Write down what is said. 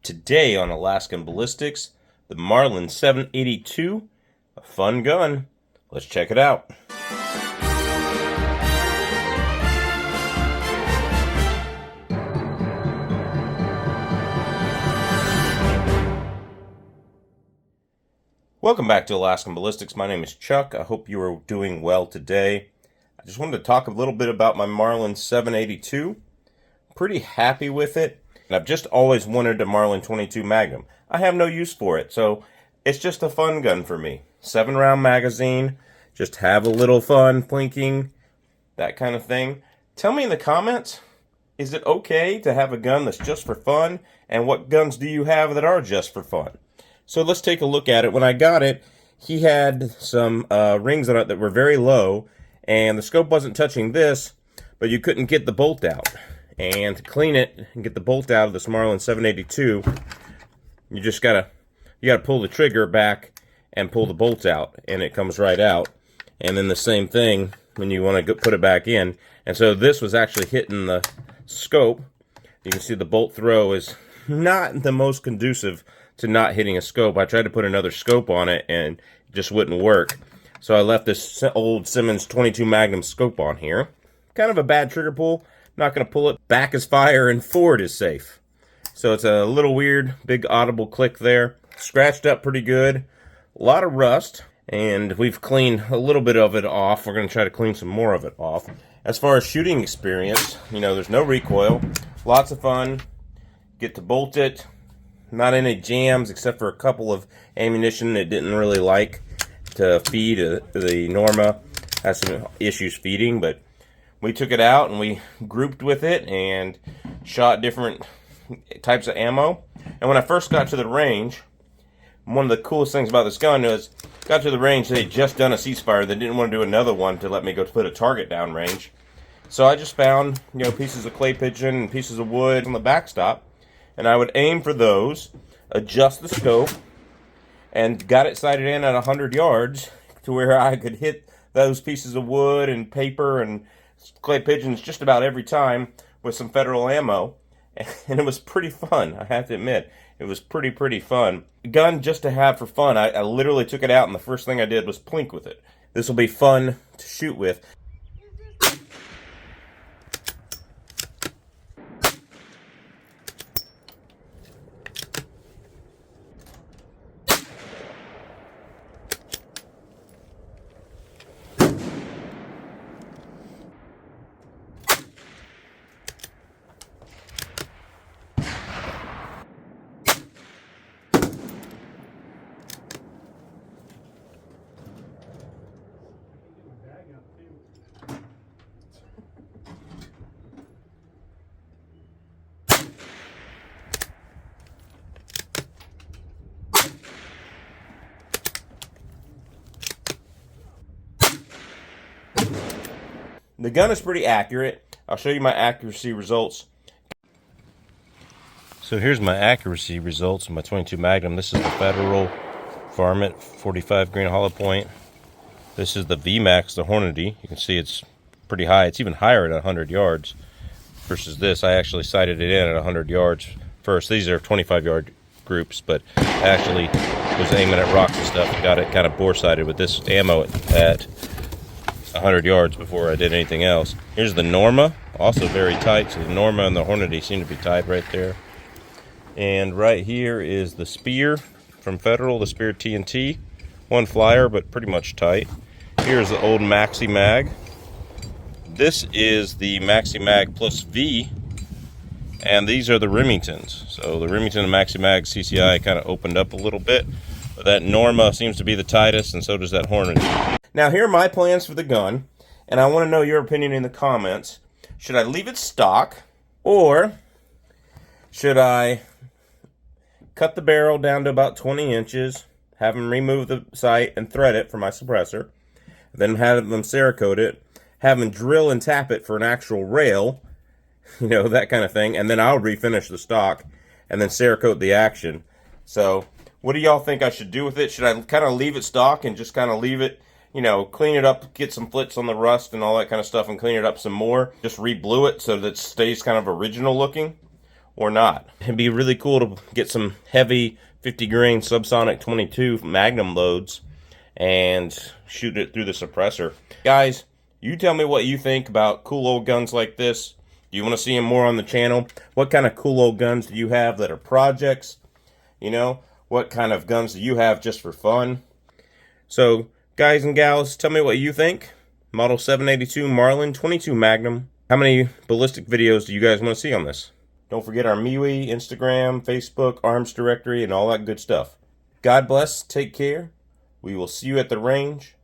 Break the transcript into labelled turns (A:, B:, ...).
A: Today on Alaskan Ballistics, the Marlin 782, a fun gun. Let's check it out. Welcome back to Alaskan Ballistics. My name is Chuck. I hope you are doing well today. I just wanted to talk a little bit about my Marlin 782. Pretty happy with it. And I've just always wanted a Marlin 22 Magnum. I have no use for it, so it's just a fun gun for me. 7-round magazine, just have a little fun plinking, that kind of thing. Tell me in the comments, is it okay to have a gun that's just for fun? And what guns do you have that are just for fun? So let's take a look at it. When I got it, he had some rings on it that were very low, and the scope wasn't touching this, but you couldn't get the bolt out. And to clean it and get the bolt out of this Marlin 782, you just gotta pull the trigger back and pull the bolt out, and it comes right out. And then the same thing when you want to put it back in. And so this was actually hitting the scope. You can see the bolt throw is not the most conducive to not hitting a scope. I tried to put another scope on it and it just wouldn't work. So I left this old Simmons 22 Magnum scope on here. Kind of a bad trigger pull. Not going to pull it. Back is fire and forward is safe. So it's a little weird, big audible click there. Scratched up pretty good. A lot of rust. And we've cleaned a little bit of it off. We're going to try to clean some more of it off. As far as shooting experience, you know, there's no recoil. Lots of fun. Get to bolt it. Not any jams except for a couple of ammunition it didn't really like to feed. The Norma has some issues feeding, but we took it out and we grouped with it and shot different types of ammo. And when I first got to the range, one of the coolest things about this gun was, got to the range, they had just done a ceasefire. They didn't want to do another one to let me go put a target down range. So I just found, you know, pieces of clay pigeon and pieces of wood on the backstop, and I would aim for those, adjust the scope, and got it sighted in at 100 yards to where I could hit those pieces of wood and paper and clay pigeons just about every time with some federal ammo, and it was pretty fun. I have to admit, it was pretty fun. Gun just to have for fun. I literally took it out, and the first thing I did was plink with it. This will be fun to shoot with. The gun is pretty accurate. I'll show you my accuracy results. So here's my accuracy results of my 22 Magnum. This is the Federal Varmint 45 grain hollow point. This is the VMAX, the Hornady. You can see it's pretty high. It's even higher at 100 yards versus this. I actually sighted it in at 100 yards first. These are 25-yard groups, but I actually was aiming at rocks and stuff and got it kind of bore-sighted with this ammo at 100 yards before I did anything else. Here's the Norma, also very tight. So the Norma and the Hornady seem to be tied right there. And right here is the Spear from Federal, the Spear TNT. One flyer, but pretty much tight. Here's the old Maxi Mag. This is the Maxi Mag plus V. And these are the Remingtons. So the Remington and Maxi Mag CCI kind of opened up a little bit. But that Norma seems to be the tightest, and so does that Hornady. Now, here are my plans for the gun, and I want to know your opinion in the comments. Should I leave it stock, or should I cut the barrel down to about 20 inches, have them remove the sight and thread it for my suppressor, then have them Cerakote it, have them drill and tap it for an actual rail, you know, that kind of thing, and then I'll refinish the stock and then Cerakote the action. So, what do y'all think I should do with it? Should I kind of leave it stock and just kind of leave it, you know, clean it up, get some flits on the rust and all that kind of stuff and clean it up some more? Just re-blue it so that it stays kind of original looking? or not. It'd be really cool to get some heavy 50 grain subsonic 22 Magnum loads and shoot it through the suppressor. Guys, you tell me what you think about cool old guns like this. Do you want to see them more on the channel? What kind of cool old guns do you have that are projects? You know, what kind of guns do you have just for fun? So, guys and gals, tell me what you think. Model 782 Marlin 22 Magnum. How many ballistic videos do you guys want to see on this? Don't forget our MeWe, Instagram, Facebook, arms directory, and all that good stuff. God bless, take care. We will see you at the range.